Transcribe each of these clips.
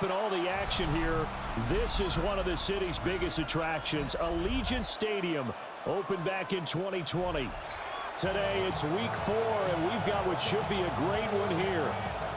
up in all the action here. This is one of the city's biggest attractions, Allegiant Stadium, opened back in 2020. Today it's week 4, and we've got what should be a great one here,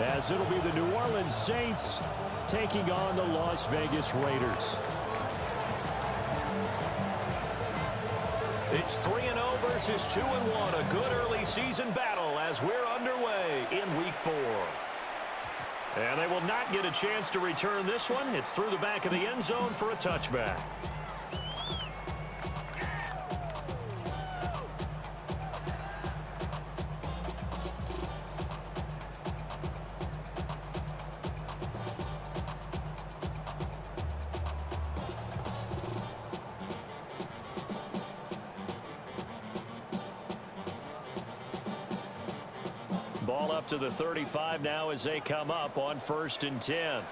as it'll be the New Orleans Saints taking on the Las Vegas Raiders. It's 3-0 versus 2-1, a good early season battle as we're underway in week 4. And they will not get a chance to return this one. It's through the back of the end zone for a touchback. Ball up to the 35 now as they come up on 1st and 10.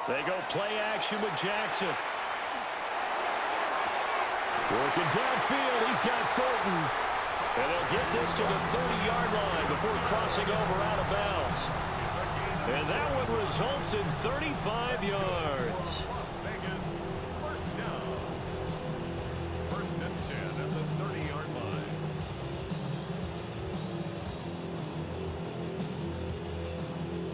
They go play action with Jackson. Working downfield, he's got Thornton. And they'll get this to the 30-yard line before crossing over out of bounds. And that one results in 35 yards. First down. 1st and 10 at the 30-yard line.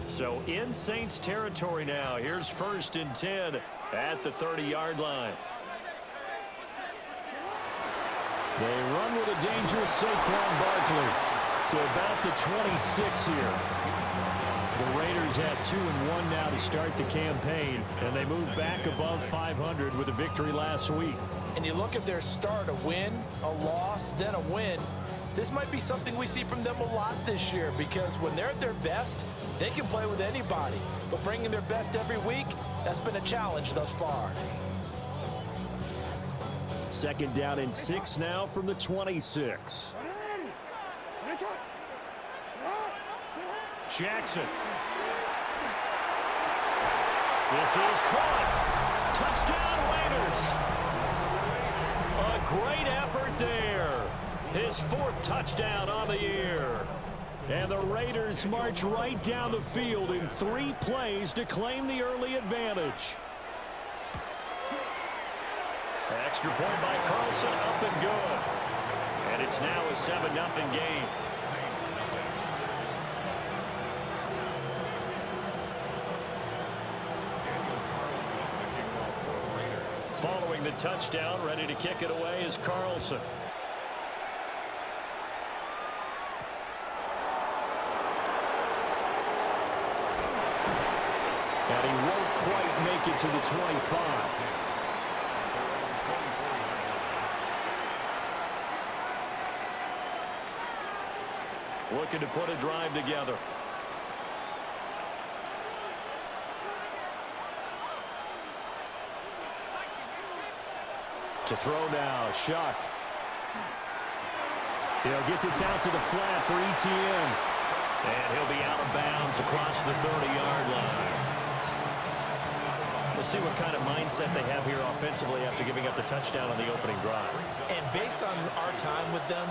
So in Saints territory now. Here's 1st and 10 at the 30-yard line. They run with a dangerous Saquon Barkley to about the 26 here. The Raiders at 2-1 now to start the campaign, and they move back above 500 with a victory last week. And you look at their start, a win, a loss, then a win. This might be something we see from them a lot this year, because when they're at their best, they can play with anybody. But bringing their best every week, that's been a challenge thus far. 2nd down and 6 now from the 26. Jackson. This is caught. Touchdown, Raiders. A great effort there. His 4th touchdown on the year. And the Raiders march right down the field in 3 plays to claim the early advantage. Extra point by Carlson, up and good. And it's now a 7-0 game. Following the touchdown, ready to kick it away is Carlson. And he won't quite make it to the 25. Looking to put a drive together. To throw now, Shuck. He'll get this out to the flat for ETN. And he'll be out of bounds across the 30-yard line. We'll see what kind of mindset they have here offensively after giving up the touchdown on the opening drive. And based on our time with them,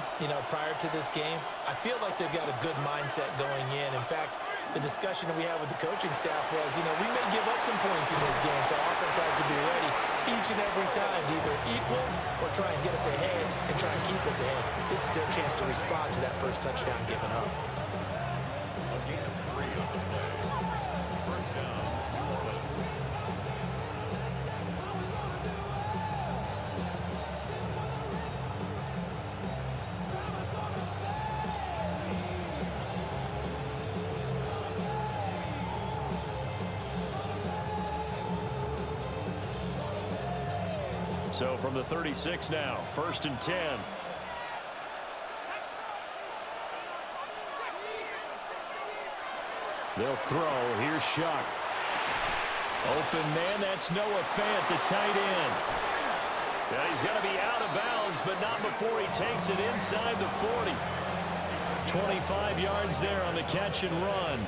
prior to this game, I feel like they've got a good mindset going in. In fact, the discussion that we had with the coaching staff was, we may give up some points in this game, so offense has to be ready each and every time to either equal or try and get us ahead and try and keep us ahead. This is their chance to respond to that first touchdown given up. So from the 36 now, 1st and 10. They'll throw. Here's Shuck. Open man, that's Noah Fant, the tight end. Yeah, he's going to be out of bounds, but not before he takes it inside the 40. 25 yards there on the catch and run.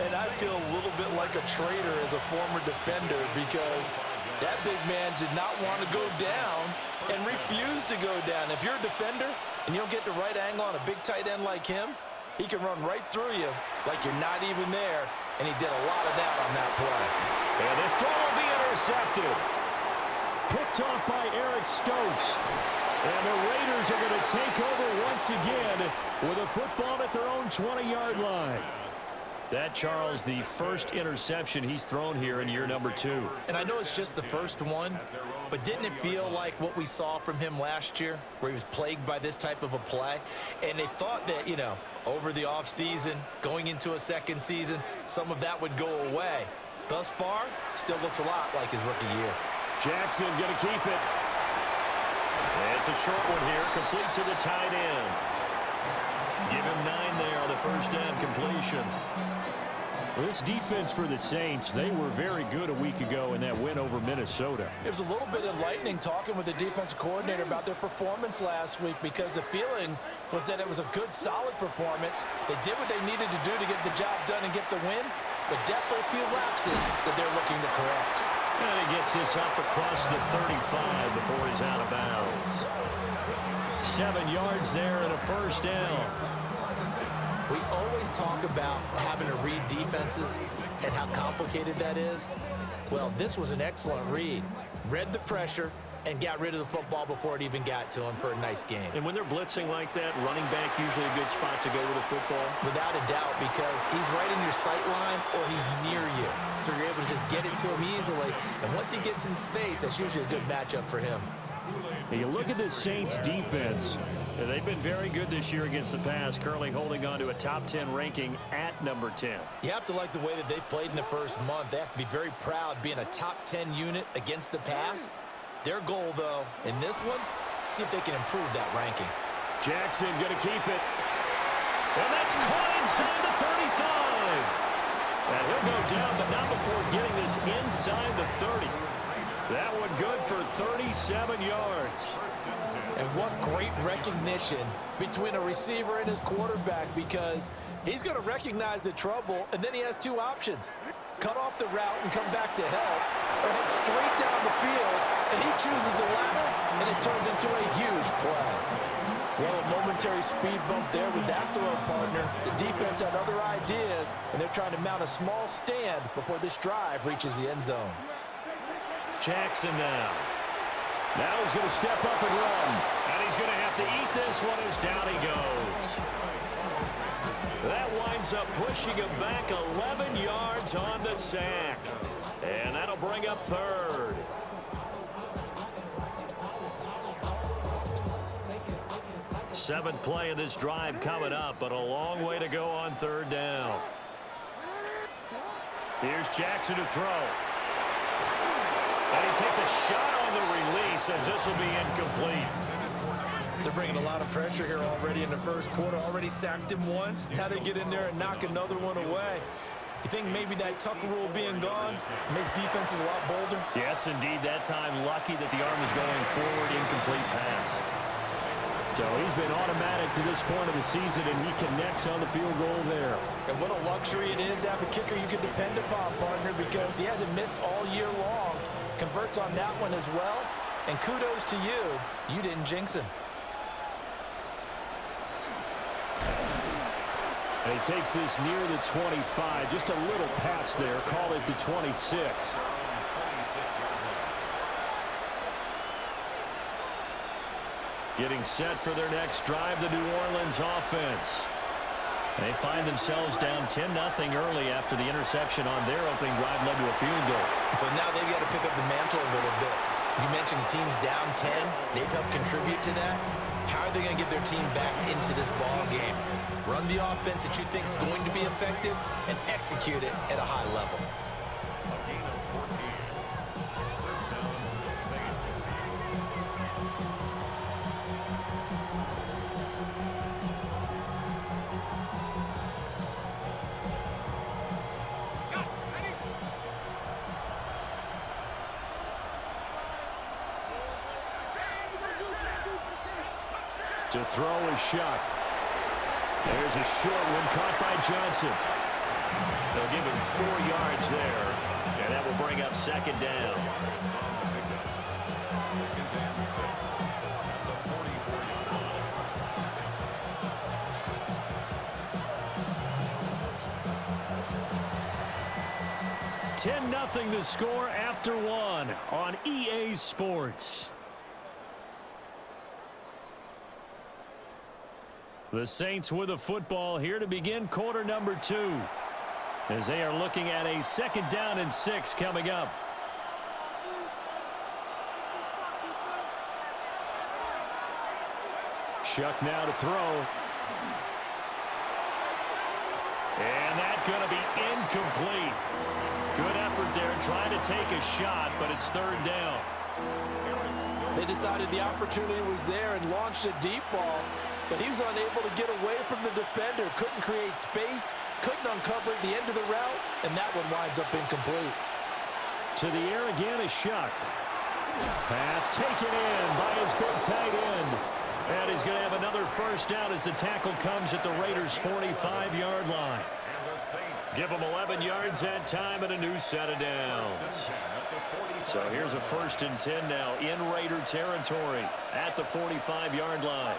And I feel a little bit like a traitor as a former defender because that big man did not want to go down and refused to go down. If you're a defender and you don't get the right angle on a big tight end like him, he can run right through you like you're not even there, and he did a lot of that on that play. And this throw will be intercepted. Picked off by Eric Stokes. And the Raiders are going to take over once again with a football at their own 20-yard line. That, Charles, the first interception he's thrown here in year number 2. And I know it's just the first one, but didn't it feel like what we saw from him last year, where he was plagued by this type of a play? And they thought that, you know, over the offseason, going into a second season, some of that would go away. Thus far, still looks a lot like his rookie year. Jackson going to keep it. It's a short one here, complete to the tight end. Give him 9 there on the first down completion. This defense for the Saints, they were very good a week ago in that win over Minnesota. It was a little bit enlightening talking with the defensive coordinator about their performance last week because the feeling was that it was a good, solid performance. They did what they needed to do to get the job done and get the win, but definitely a few lapses that they're looking to correct. And he gets this up across the 35 before he's out of bounds. 7 yards there and a first down. We always talk about having to read defenses and how complicated that is. Well, this was an excellent read. Read the pressure and got rid of the football before it even got to him for a nice game. And when they're blitzing like that, running back usually a good spot to go with the football? Without a doubt, because he's right in your sight line or he's near you. So you're able to just get it to him easily. And once he gets in space, that's usually a good matchup for him. And you look at the Saints defense. They've been very good this year against the pass, currently holding on to a top 10 ranking at number 10. You have to like the way that they've played in the first month. They have to be very proud being a top 10 unit against the pass. Their goal, though, in this one, see if they can improve that ranking. Jackson going to keep it. And that's caught inside the 35. And he'll go down, but not before getting this inside the 30. That one good for 37 yards. And what great recognition between a receiver and his quarterback, because he's going to recognize the trouble, and then he has 2 options. Cut off the route and come back to help, or head straight down the field, and he chooses the latter, and it turns into a huge play. Well, a momentary speed bump there with that throw partner. The defense had other ideas, and they're trying to mount a small stand before this drive reaches the end zone. Jackson now. Now he's going to step up and run. And he's going to have to eat this one as down he goes. That winds up pushing him back 11 yards on the sack. And that'll bring up third. Seventh play of this drive coming up, but a long way to go on third down. Here's Jackson to throw. And he takes a shot on the release as this will be incomplete. They're bringing a lot of pressure here already in the first quarter. Already sacked him once. How to get in there and knock another one away. You think maybe that Tucker rule being gone makes defenses a lot bolder? Yes, indeed. That time lucky that the arm was going forward. Incomplete pass. So he's been automatic to this point of the season, and he connects on the field goal there. And what a luxury it is to have a kicker you can depend upon, partner, because he hasn't missed all year long. Converts on that one as well. And kudos to you. You didn't jinx him. And he takes this near the 25. Just a little pass there. Call it the 26. Getting set for their next drive, the New Orleans offense. They find themselves down 10-0 early after the interception on their opening drive led to a field goal. So now they've got to pick up the mantle a little bit. You mentioned the team's down 10. They've helped contribute to that. How are they going to get their team back into this ball game? Run the offense that you think is going to be effective and execute it at a high level. A gain of 14. First down, Saints. To throw is Shuck. There's a short one caught by Johnson. they'll give him 4 yards there, and that will bring up second down. Second and 6 at the 44-yard line. 10-0 the score after 1 on EA Sports. The Saints with the football here to begin quarter number 2, as they are looking at a 2nd down and 6 coming up. Shuck now to throw. And that's going to be incomplete. Good effort there trying to take a shot, but it's 3rd down. They decided the opportunity was there and launched a deep ball, but he was unable to get away from the defender. Couldn't create space, couldn't uncover the end of the route, and that one winds up incomplete. To the air again is Shuck. Pass taken in by his big tight end. And he's going to have another 1st down as the tackle comes at the Raiders' 45-yard line. Give them 11 yards that time and a new set of downs. So here's a 1st and 10 now in Raider territory at the 45-yard line.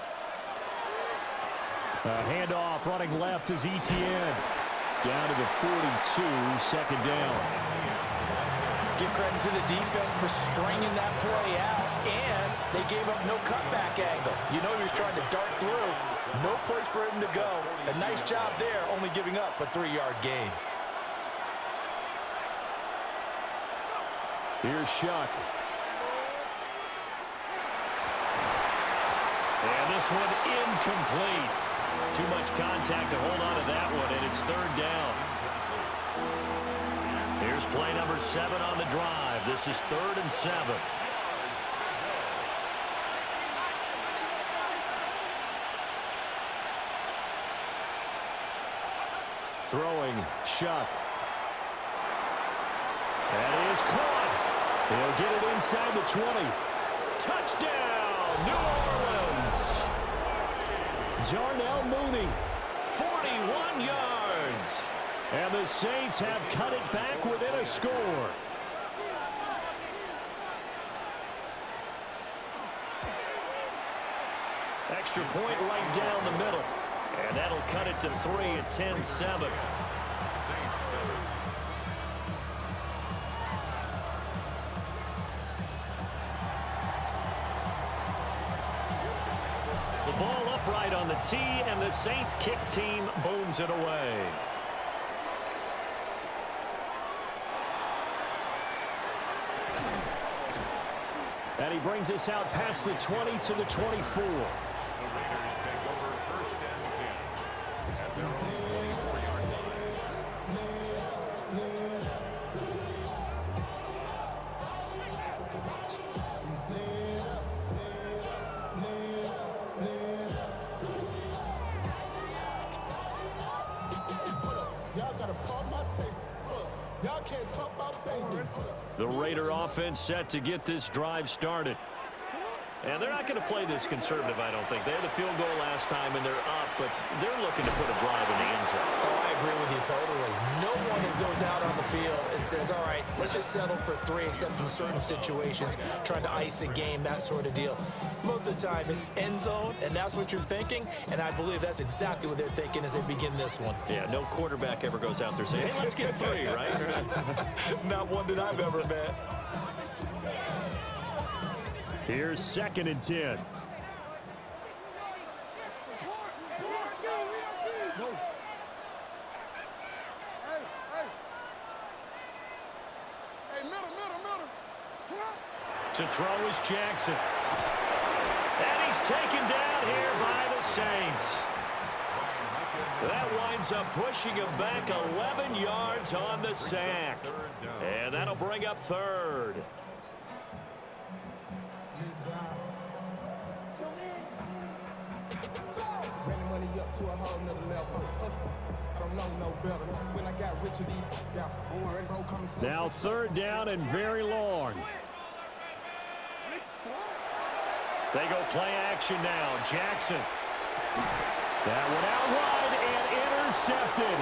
A handoff running left is Etienne. Down to the 42, 2nd down. Give credit to the defense for stringing that play out, and they gave up no cutback angle. You know he was trying to dart through. No place for him to go. A nice job there, only giving up a 3-yard gain. Here's Shuck. And this one incomplete. Too much contact to hold on to that one, and it's 3rd down. Here's play number 7 on the drive. This is 3rd and 7. Throwing, Shuck. That is caught. He'll get it inside the 20. Touchdown, New Orleans. Darnell Mooney, 41 yards. And the Saints have cut it back within a score. Extra point right down the middle. And that'll cut it to 3 at 10-7. The ball upright on the tee, and the Saints kick team booms it away. And he brings us out past the 20 to the 24. The Raiders take over 1st and 10 at their own 44-yard Y'all gotta pump my taste. Y'all can't talk about basic. The Raider offense set to get this drive started. And they're not going to play this conservative, I don't think. They had a field goal last time, and they're up, but they're looking to put a drive in the end zone. Oh, I agree with you totally. No one goes out on the field and says, all right, let's just settle for 3, except in certain situations, trying to ice a game, that sort of deal. Most of the time, it's end zone, and that's what you're thinking, and I believe that's exactly what they're thinking as they begin this one. Yeah, no quarterback ever goes out there saying, hey, let's get 3, right? Not one that I've ever met. Here's 2nd and 10. Hey, middle. To throw is Jackson. And he's taken down here by the Saints. That winds up pushing him back 11 yards on the sack. And that'll bring up 3rd. Running money up to a whole nother level. I don't know no better. When I got Richard E. Now 3rd down and very long. They go play action now. Jackson. That one out wide and intercepted.